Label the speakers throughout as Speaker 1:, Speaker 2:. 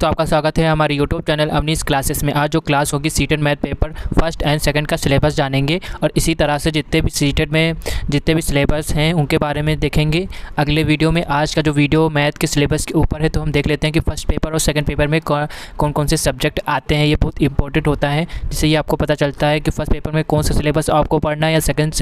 Speaker 1: दोस्तों, आपका स्वागत है हमारे यूट्यूब चैनल अवनीश क्लासेस में। आज जो क्लास होगी CTET math paper first and second का सिलेबस जानेंगे और इसी तरह से जितने भी सीटेट में जितने भी सिलेबस हैं उनके बारे में देखेंगे अगले वीडियो में। आज का जो वीडियो मैथ के सिलेबस के ऊपर है, तो हम देख लेते हैं कि फर्स्ट पेपर और सेकंड पेपर में कौन कौन से सब्जेक्ट आते हैं। ये बहुत इंपॉर्टेंट होता है, जिससे ये आपको पता चलता है कि फर्स्ट पेपर में कौन सा सिलेबस आपको पढ़ना है या सेकंड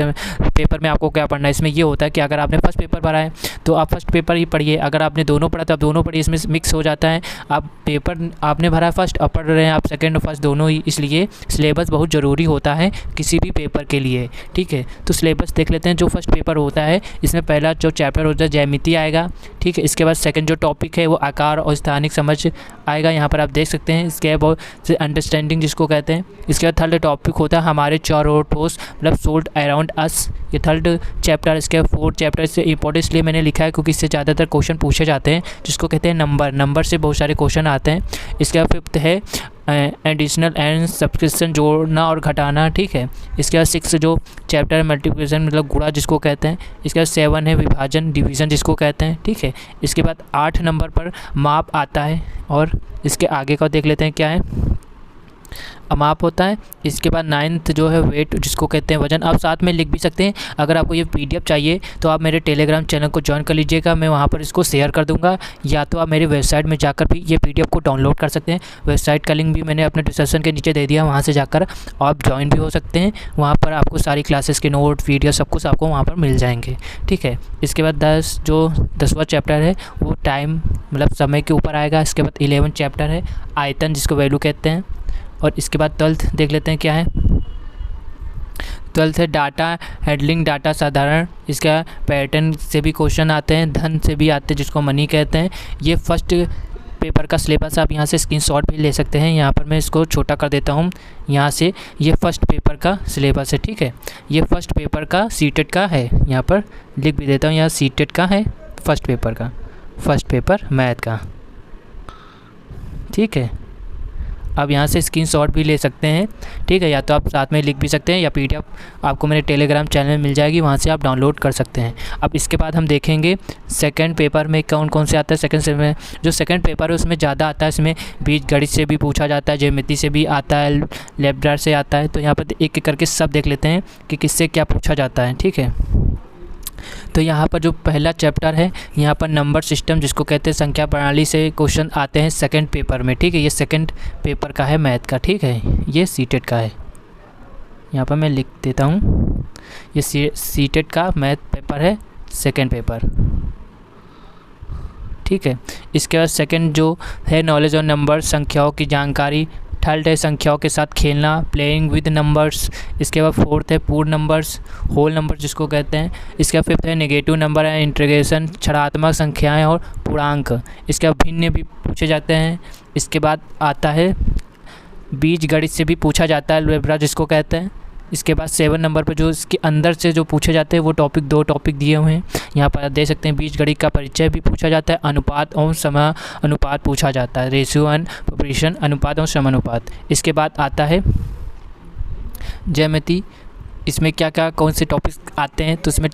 Speaker 1: पेपर में आपको क्या पढ़ना है। इसमें ये होता है कि अगर आपने फर्स्ट पेपर पढ़ा है तो आप फर्स्ट पेपर ही पढ़िए, अगर आपने दोनों पढ़ा तो आप दोनों पढ़िए, इसमें मिक्स हो जाता है। आप पेपर आपने भरा फर्स्ट और पढ़ रहे हैं आप सेकंड और फर्स्ट दोनों ही, इसलिए सिलेबस बहुत ज़रूरी होता है किसी भी पेपर के लिए। ठीक है, तो सिलेबस देख लेते हैं। जो फर्स्ट पेपर होता है इसमें पहला जो चैप्टर होता है ज्यामिति आएगा। ठीक है, इसके बाद सेकंड जो टॉपिक है वो आकार और स्थानिक समझ आएगा, यहाँ पर आप देख सकते हैं। इसके बाद अंडरस्टैंडिंग जिसको कहते हैं। इसके बाद थर्ड टॉपिक होता है हमारे चारों ओर ठोस, मतलब सोल्ड अराउंड अस, ये थर्ड चैप्टर। इसके फोर्थ चैप्टर से इंपॉर्टेंट इसलिए मैंने लिखा है क्योंकि इससे ज़्यादातर क्वेश्चन पूछे जाते हैं, जिसको कहते हैं नंबर से बहुत सारे क्वेश्चन आते हैं। इसके बाद फिफ्थ है एडिशनल एंड सब्सक्रिप्शन, जोड़ना और घटाना। ठीक है, इसके बाद सिक्स जो चैप्टर है मल्टीप्लिकेशन, मतलब गुणा जिसको कहते हैं। इसके बाद सेवन है विभाजन डिवीज़न जिसको कहते हैं। ठीक है, इसके बाद 8 नंबर पर माप आता है और इसके आगे का देख लेते हैं क्या है, माप होता है। इसके बाद 9th जो है वेट जिसको कहते हैं वजन। आप साथ में लिख भी सकते हैं। अगर आपको ये PDF चाहिए तो आप मेरे टेलीग्राम चैनल को ज्वाइन कर लीजिएगा, मैं वहाँ पर इसको शेयर कर दूँगा, या तो आप मेरी वेबसाइट में जाकर भी ये PDF को डाउनलोड कर सकते हैं। वेबसाइट का लिंक भी मैंने अपने डिस्क्रिप्शन के नीचे दे दिया, वहाँ से जाकर आप ज्वाइन भी हो सकते हैं। वहाँ पर आपको सारी क्लासेस के नोट वीडियो सब कुछ आपको वहाँ पर मिल जाएंगे। ठीक है, इसके बाद 10वां चैप्टर है वो टाइम, मतलब समय के ऊपर आएगा। इसके बाद 11 चैप्टर है आयतन जिसको वैल्यू कहते हैं। और इसके बाद 12th देख लेते हैं क्या है। 12th है डाटा हैंडलिंग, डाटा साधारण। इसका पैटर्न से भी क्वेश्चन आते हैं, धन से भी आते हैं जिसको मनी कहते हैं। ये फर्स्ट पेपर का सिलेबस, आप यहाँ से स्क्रीनशॉट भी ले सकते हैं। यहाँ पर मैं इसको छोटा कर देता हूँ यहाँ से। ये फर्स्ट पेपर का सिलेबस है। ठीक है, ये फर्स्ट पेपर का सीटेट का है, यहाँ पर लिख भी देता हूँ, यहाँ सीटेट का है फर्स्ट पेपर का, फर्स्ट पेपर मैथ का। ठीक है, आप यहाँ से स्क्रीनशॉट भी ले सकते हैं। ठीक है, या तो आप साथ में लिख भी सकते हैं, या PDF आपको मेरे टेलीग्राम चैनल में मिल जाएगी, वहाँ से आप डाउनलोड कर सकते हैं। अब इसके बाद हम देखेंगे सेकंड पेपर में कौन कौन से आता है। सेकंड से में जो सेकंड पेपर है उसमें ज़्यादा आता है, इसमें बीजगणित से भी पूछा जाता है, ज्यामिति से भी आता है, लेफ्ट से आता है। तो यहाँ पर एक एक करके सब देख लेते हैं कि किससे क्या पूछा जाता है। ठीक है, तो यहाँ पर जो पहला चैप्टर है यहाँ पर नंबर सिस्टम जिसको कहते हैं संख्या प्रणाली से क्वेश्चन आते हैं सेकंड पेपर में। ठीक है, ये सेकंड पेपर का है मैथ का। ठीक है, ये सीटेट का है, यहाँ पर मैं लिख देता हूँ, ये सीटेट का मैथ पेपर है सेकंड पेपर। ठीक है, इसके बाद सेकंड जो है नॉलेज ऑन नंबर, संख्याओं की जानकारी। थर्ड है संख्याओं के साथ खेलना, प्लेइंग विद नंबर्स। इसके बाद फोर्थ है पूर्ण नंबर्स, होल नंबर जिसको कहते हैं। इसके बाद फिफ्थ है नेगेटिव नंबर एंड इंटीग्रेशन, छड़ात्मक संख्याएं और पूर्णांक। इसके बाद भिन्न भी पूछे जाते हैं। इसके बाद आता है बीजगणित से भी पूछा जाता है, अलजेब्रा जिसको कहते हैं। इसके बाद 7 नंबर पर जो इसके अंदर से जो पूछे जाते हैं वो दो टॉपिक दिए हुए हैं, यहाँ पर आप देख सकते हैं। बीजगणित का परिचय भी पूछा जाता है, अनुपात और समानुपात पूछा जाता है, रेशियो एंड प्रोपोर्शन, अनुपात और समानुपात। इसके बाद आता है ज्यामिति, इसमें क्या क्या कौन से टॉपिक्स आते हैं, तो इसमें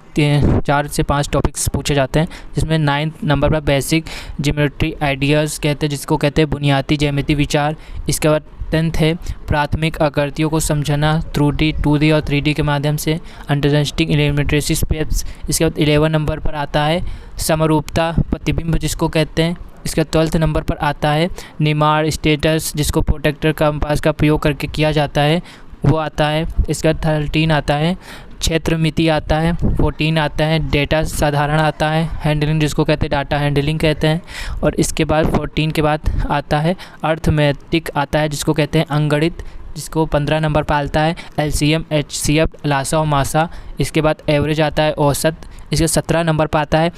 Speaker 1: 4 से 5 टॉपिक्स पूछे जाते हैं। जिसमें 9th नंबर पर बेसिक ज्योमेट्री आइडियाज़ कहते हैं जिसको कहते हैं बुनियादी ज्यामिति विचार। इसके बाद 10th है प्राथमिक आकृतियों को समझना 2D, 2D और 3D के माध्यम से, अंडरस्टैंडिंग एलिमेंट्री स्टेप्स। इसके बाद 11 नंबर पर आता है समरूपता प्रतिबिंब जिसको कहते हैं। इसका 12th नंबर पर आता है निमाड़ स्टेटस जिसको प्रोटेक्टर कंपास का प्रयोग करके किया जाता है, वो आता है। इसका 13 आता है क्षेत्र मिति आता है। 14 आता है डेटा साधारण आता है, हैंडलिंग जिसको कहते हैं डाटा हैंडलिंग कहते हैं। और इसके बाद 14 के बाद आता है अर्थमेटिक आता है जिसको कहते हैं अंकगणित, जिसको 15 नंबर पर आता है LCM, HCF, लासा और मासा। इसके बाद एवरेज आता है औसत। इसके 17 नंबर पर आता है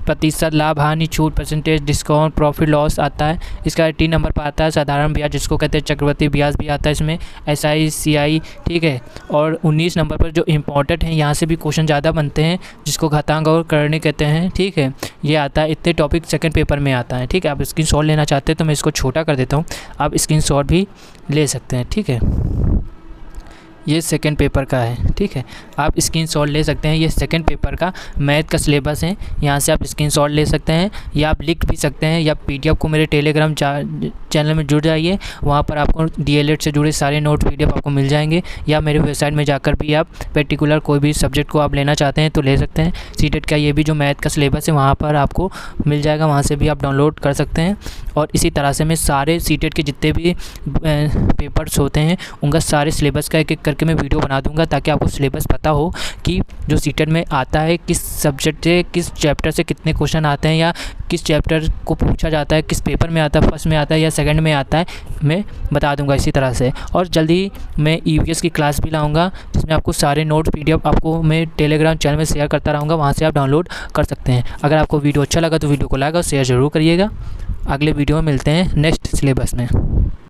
Speaker 1: प्रतिशत लाभ हानि छूट, परसेंटेज डिस्काउंट, प्रॉफिट लॉस आता है। इसका 18 नंबर पर आता है साधारण ब्याज जिसको कहते हैं चक्रवृद्धि ब्याज भी आता है इसमें, SI CI। ठीक है, और 19 नंबर पर जो इम्पोर्टेंट है, यहाँ से भी क्वेश्चन ज़्यादा बनते हैं जिसको घातांक और करणी कहते हैं। ठीक है, ये आता है, इतने टॉपिक सेकंड पेपर में आता है। ठीक है, आप स्क्रीनशॉट लेना चाहते हैं तो मैं इसको छोटा कर देता हूँ, आप स्क्रीनशॉट भी ले सकते हैं। ठीक है, ये सेकंड पेपर का है, ठीक है। आप स्क्रीनशॉट ले सकते हैं, ये सेकंड पेपर का मैथ का सिलेबस है। यहाँ से आप स्क्रीनशॉट ले सकते हैं या आप लिख भी सकते हैं, या पीडीएफ को मेरे टेलीग्राम चैनल में जुड़ जाइए, वहाँ पर आपको डीएलएड से जुड़े सारे नोट पीडीएफ आपको मिल जाएंगे। या मेरे वेबसाइट में जाकर भी आप पर्टिकुलर कोई भी सब्जेक्ट को आप लेना चाहते हैं तो ले सकते हैं। सीटेट का ये भी जो मैथ का सिलेबस है वहाँ पर आपको मिल जाएगा, वहाँ से भी आप डाउनलोड कर सकते हैं। और इसी तरह से मैं सारे सीटेट के जितने भी पेपर्स होते हैं उनका सारे सिलेबस का एक एक करके मैं वीडियो बना दूंगा, ताकि आपको सिलेबस पता हो कि जो सीटेट में आता है किस सब्जेक्ट से, किस चैप्टर से कितने क्वेश्चन आते हैं, या किस चैप्टर को पूछा जाता है, किस पेपर में आता है, फर्स्ट में आता है या सेकंड में आता है, मैं बता दूंगा इसी तरह से। और जल्दी मैं ईवीएस की क्लास भी लाऊंगा, जिसमें आपको सारे नोट पीडीएफ आपको मैं टेलीग्राम चैनल में शेयर करता रहूँगा, वहाँ से आप डाउनलोड कर सकते हैं। अगर आपको वीडियो अच्छा लगा तो वीडियो को लाइक और शेयर ज़रूर करिएगा। अगले वीडियो में मिलते हैं नेक्स्ट सिलेबस में।